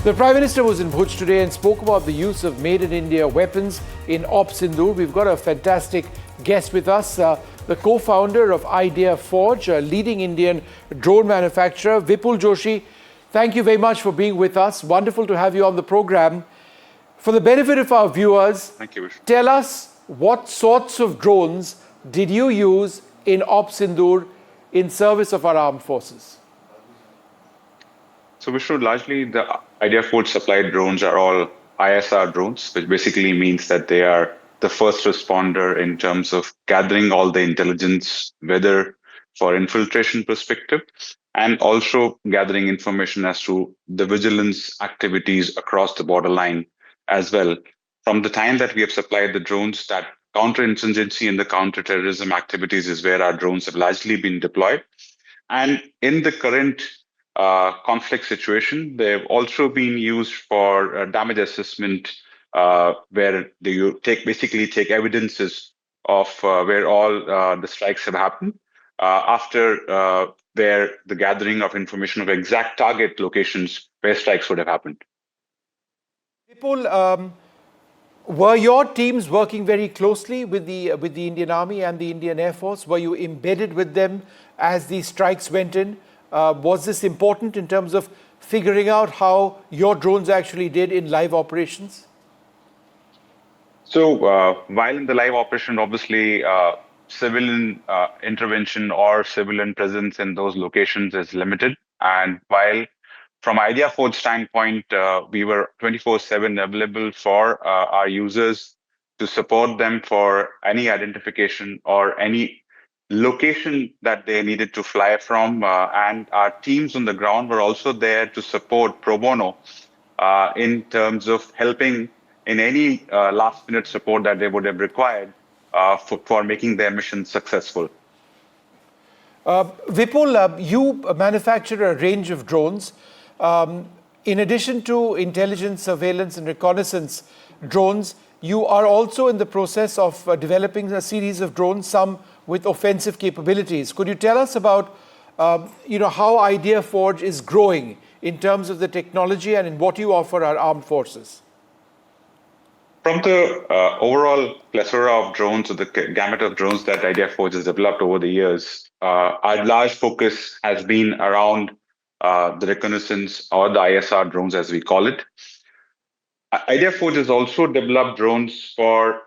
The Prime Minister was in Bhuj today and spoke about the use of Made in India weapons in Operation Sindoor. We've got a fantastic guest with us, the co-founder of IdeaForge, a leading Indian drone manufacturer, Vipul Joshi. Thank you very much for being with us. Wonderful to have you on the program. For the benefit of our viewers, thank you, Vishnu. Tell us what sorts of drones did you use in Operation Sindoor in service of our armed forces? So Vishnu, largely the IdeaForge supplied drones are all ISR drones, which basically means that they are the first responder in terms of gathering all the intelligence, whether for infiltration perspective, and also gathering information as to the vigilance activities across the borderline as well. From the time that we have supplied the drones, that counterinsurgency and the counterterrorism activities is where our drones have largely been deployed. And in the current conflict situation, they've also been used for damage assessment, where they basically take evidences of where all the strikes have happened after where the gathering of information of exact target locations where strikes would have happened. Vipul, were your teams working very closely with the Indian Army and the Indian Air Force? Were you embedded with them as these strikes went in? Was this important in terms of figuring out how your drones actually did in live operations? So while in the live operation, obviously, civilian intervention or civilian presence in those locations is limited. And while from IdeaForge standpoint, we were 24/7 available for our users to support them for any identification or any location that they needed to fly from. And our teams on the ground were also there to support pro bono in terms of helping in any last minute support that they would have required for making their mission successful. Vipul, you manufacture a range of drones. In addition to intelligence, surveillance, and reconnaissance drones, you are also in the process of developing a series of drones, some with offensive capabilities. Could you tell us about how IdeaForge is growing in terms of the technology and in what you offer our armed forces? From the overall plethora of drones, or the gamut of drones that IdeaForge has developed over the years, our large focus has been around the reconnaissance or the ISR drones, as we call it. IdeaForge has also developed drones for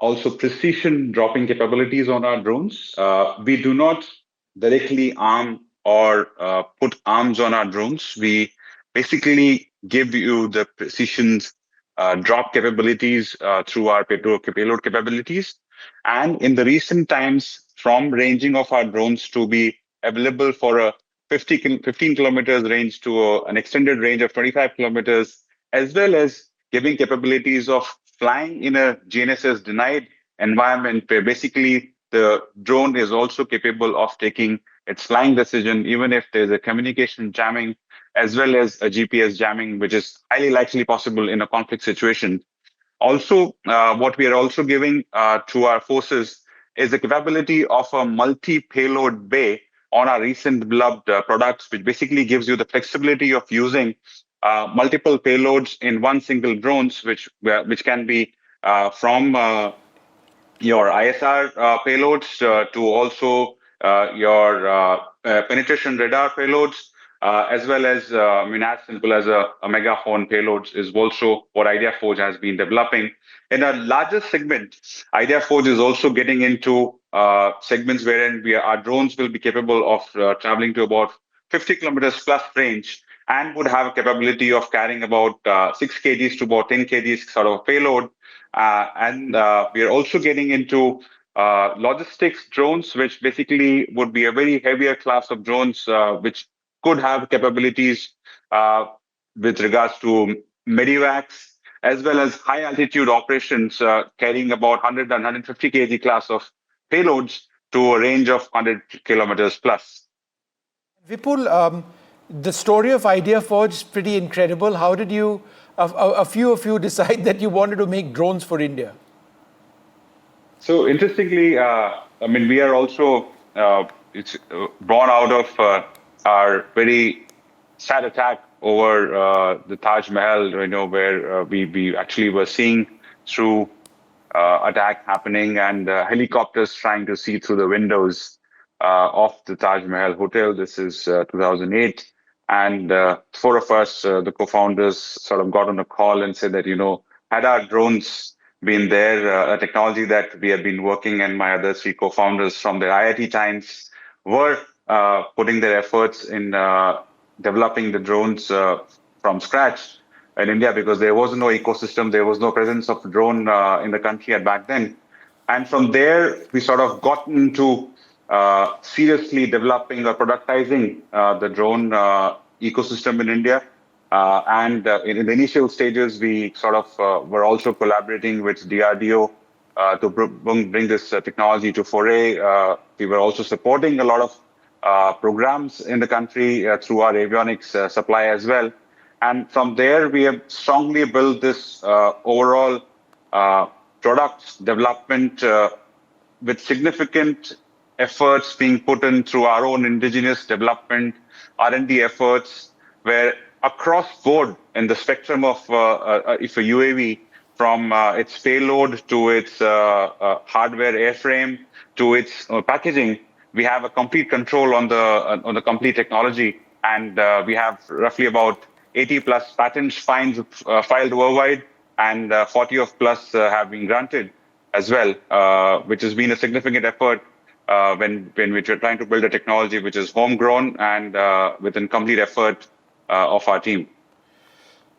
also precision dropping capabilities on our drones. We do not directly arm or put arms on our drones. We basically give you the precision drop capabilities through our payload capabilities. And in the recent times, from ranging of our drones to be available for a 15 kilometers range to an extended range of 25 kilometers, as well as giving capabilities of flying in a GNSS denied environment where basically the drone is also capable of taking its flying decision, even if there's a communication jamming, as well as a GPS jamming, which is highly likely possible in a conflict situation. Also, what we are also giving to our forces is the capability of a multi-payload bay on our recent beloved products, which basically gives you the flexibility of using multiple payloads in one single drones, which can be from your ISR payloads to also your penetration radar payloads, as well as as simple as a megaphone payloads is also what IdeaForge has been developing. In a larger segment, IdeaForge is also getting into segments wherein our drones will be capable of traveling to about 50 kilometers plus range and would have a capability of carrying about 6 kgs to about 10 kgs sort of payload. And we are also getting into logistics drones, which basically would be a very heavier class of drones, which could have capabilities with regards to medevacs, as well as high altitude operations carrying about 100 and 150 kg class of payloads to a range of 100 kilometers plus. Vipul, the story of IdeaForge is pretty incredible. How did a few of you decide that you wanted to make drones for India? So interestingly, we are also it's born out of our very sad attack over the Taj Mahal, where we actually were seeing through attack happening and helicopters trying to see through the windows of the Taj Mahal Hotel. This is 2008. And four of us, the co-founders, sort of got on a call and said that, had our drones been there, a technology that we have been working, and my other three co-founders from their IIT times were putting their efforts in developing the drones from scratch in India, because there was no ecosystem, there was no presence of drone in the country at back then. And from there, we sort of got into seriously developing or productizing the drone ecosystem in India. In the initial stages, we sort of were also collaborating with DRDO to bring this technology to foray. We were also supporting a lot of programs in the country through our avionics supply as well. And from there, we have strongly built this overall product development with significant efforts being put in through our own indigenous development, R&D efforts, where across board in the spectrum of if a UAV, from its payload to its hardware airframe to its packaging, we have a complete control on the complete technology. And we have roughly about 80 plus patents filed worldwide, and 40 of plus have been granted as well, which has been a significant effort when we're trying to build a technology which is homegrown and within complete effort of our team.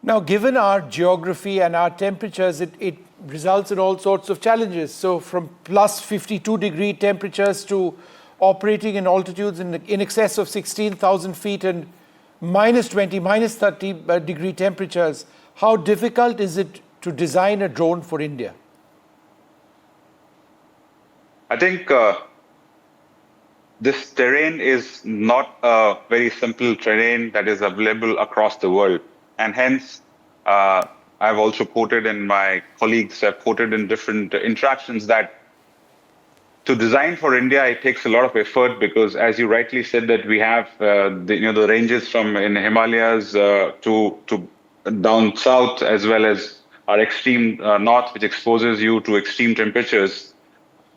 Now, given our geography and our temperatures, it results in all sorts of challenges. So from plus 52-degree temperatures to operating in altitudes in excess of 16,000 feet and minus 20, minus 30 degree temperatures, how difficult is it to design a drone for India? I think this terrain is not a very simple terrain that is available across the world. And hence, I've also quoted, and my colleagues have quoted in different interactions, that to design for India, it takes a lot of effort, because, as you rightly said, that we have the ranges from in Himalayas to down south, as well as our extreme north, which exposes you to extreme temperatures.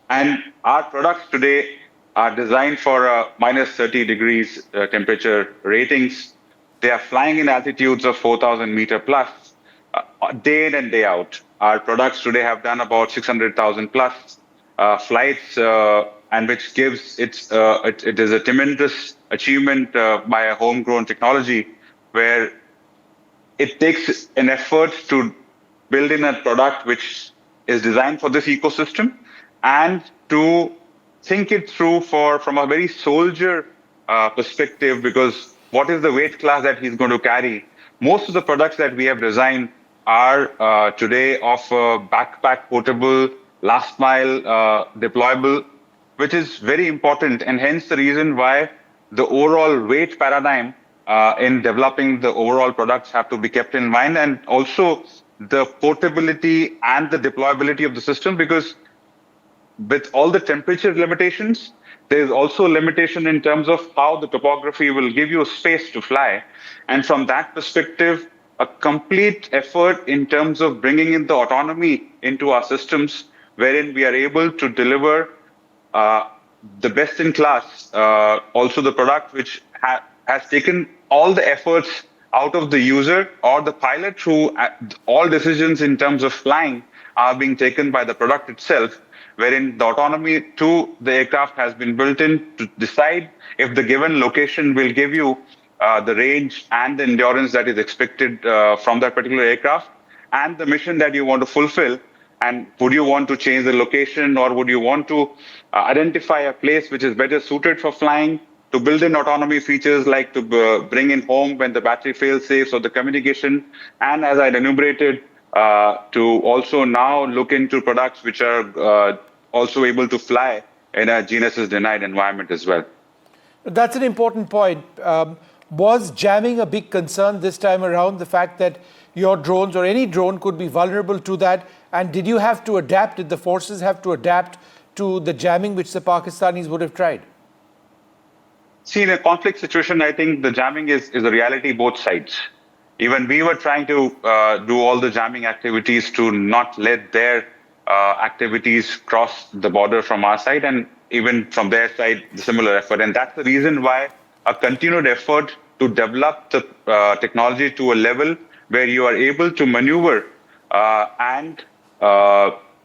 And our products today are designed for minus 30 degrees temperature ratings. They are flying in altitudes of 4,000 meter plus, day in and day out. Our products today have done about 600,000 plus flights, and which gives it is a tremendous achievement by a homegrown technology, where it takes an effort to build in a product which is designed for this ecosystem, and to think it through from a very soldier perspective, because what is the weight class that he's going to carry? Most of the products that we have designed are today of backpack portable, last mile deployable, which is very important, and hence the reason why the overall weight paradigm in developing the overall products have to be kept in mind, and also the portability and the deployability of the system, because with all the temperature limitations, there is also a limitation in terms of how the topography will give you space to fly. And from that perspective, a complete effort in terms of bringing in the autonomy into our systems, wherein we are able to deliver the best in class, also the product which has taken all the efforts out of the user or the pilot, through all decisions in terms of flying are being taken by the product itself, wherein the autonomy to the aircraft has been built in to decide if the given location will give you the range and the endurance that is expected from that particular aircraft and the mission that you want to fulfill. And would you want to change the location, or would you want to identify a place which is better suited for flying, to build in autonomy features like to bring in home when the battery fails safe, or the communication, and as I enumerated, to also now look into products which are also able to fly in a GNSS denied environment as well. That's an important point. Was jamming a big concern this time around, the fact that your drones or any drone could be vulnerable to that? And did you have to adapt? Did the forces have to adapt to the jamming which the Pakistanis would have tried? See, in a conflict situation, I think the jamming is a reality both sides. Even we were trying to do all the jamming activities to not let their activities cross the border from our side, and even from their side, the similar effort. And that's the reason why a continued effort to develop the technology to a level where you are able to maneuver and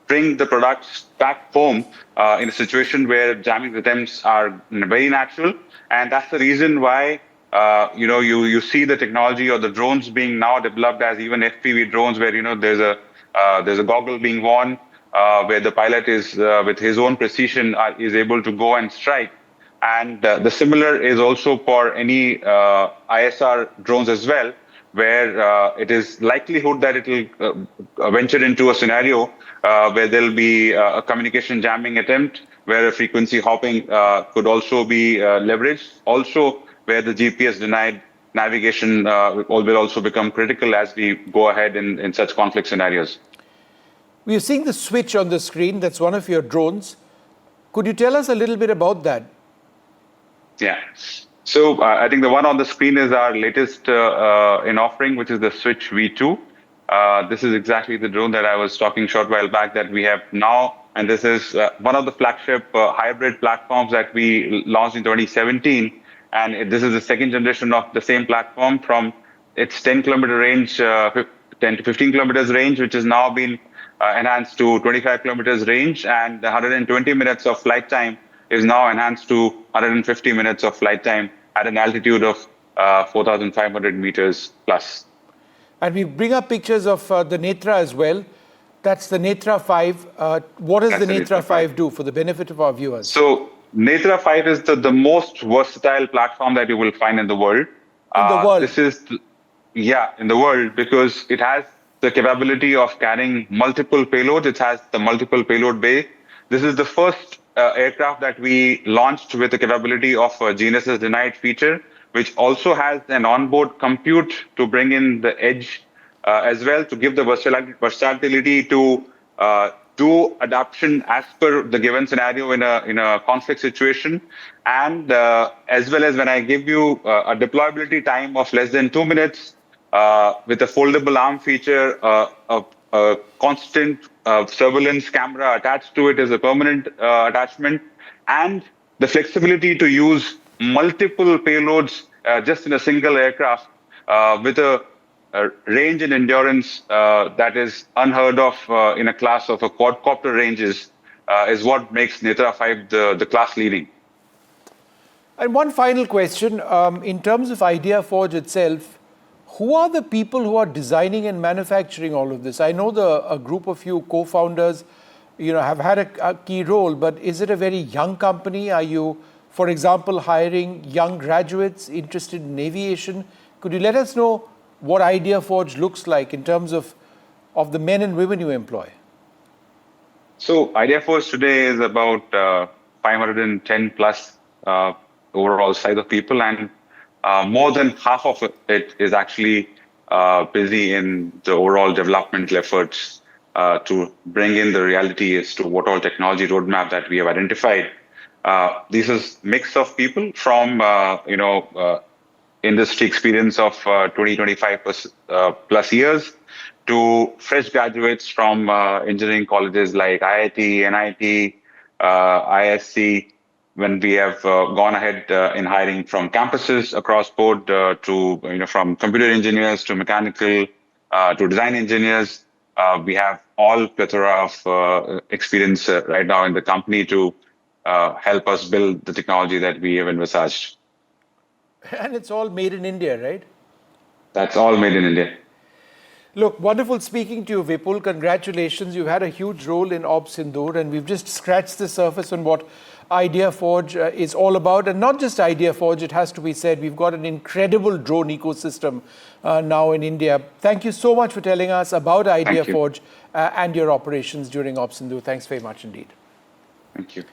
bring the products back home in a situation where jamming attempts are very natural. And that's the reason why you see the technology or the drones being now developed as even FPV drones, where there's a goggle being worn where the pilot is with his own precision is able to go and strike. And the similar is also for any ISR drones as well, where it is likelihood that it will venture into a scenario where there'll be a communication jamming attempt, where a frequency hopping could also be leveraged. Also, where the GPS denied navigation will also become critical as we go ahead in such conflict scenarios. We are seeing the switch on the screen. That's one of your drones. Could you tell us a little bit about that? Yeah. So I think the one on the screen is our latest in offering, which is the Switch V2. This is exactly the drone that I was talking short while back that we have now. And this is one of the flagship hybrid platforms that we launched in 2017. And this is the second generation of the same platform from its 10-kilometer range, 10 to 15 kilometers range, which has now been enhanced to 25 kilometers range, and the 120 minutes of flight time is now enhanced to 150 minutes of flight time at an altitude of 4,500 meters plus. And we bring up pictures of the Netra as well. That's the Netra 5. What does the Netra 5 do for the benefit of our viewers? So Netra 5 is the most versatile platform that you will find in the world. In the world? This is, in the world, because it has the capability of carrying multiple payloads. It has the multiple payload bay. This is the first aircraft that we launched with the capability of a GNSS denied feature, which also has an onboard compute to bring in the edge as well, to give the versatility to do adaptation as per the given scenario in a conflict situation. And as well as when I give you a deployability time of less than 2 minutes, with a foldable arm feature, a constant surveillance camera attached to it as a permanent attachment, and the flexibility to use multiple payloads just in a single aircraft with a range and endurance that is unheard of in a class of a quadcopter ranges is what makes Netra 5 the class leading. And one final question, in terms of IdeaForge itself, who are the people who are designing and manufacturing all of this? I know a group of you co-founders, have had a key role, but is it a very young company? Are you, for example, hiring young graduates interested in aviation? Could you let us know what IdeaForge looks like in terms of the men and women you employ? So IdeaForge today is about 510 plus overall size of people, and more than half of it is actually busy in the overall developmental efforts to bring in the reality as to what all technology roadmap that we have identified. This is mix of people from industry experience of 25 plus years to fresh graduates from engineering colleges like IIT, NIT, ISC. When we have gone ahead in hiring from campuses across board to from computer engineers to mechanical to design engineers, we have all plethora of experience right now in the company to help us build the technology that we have envisaged. And it's all made in India, right? That's all made in India. Look, wonderful speaking to you, Vipul. Congratulations. You've had a huge role in Operation Sindoor, and we've just scratched the surface on what IdeaForge is all about. And not just IdeaForge, it has to be said, we've got an incredible drone ecosystem now in India. Thank you so much for telling us about IdeaForge and your operations during Operation Sindoor. Thanks very much indeed. Thank you.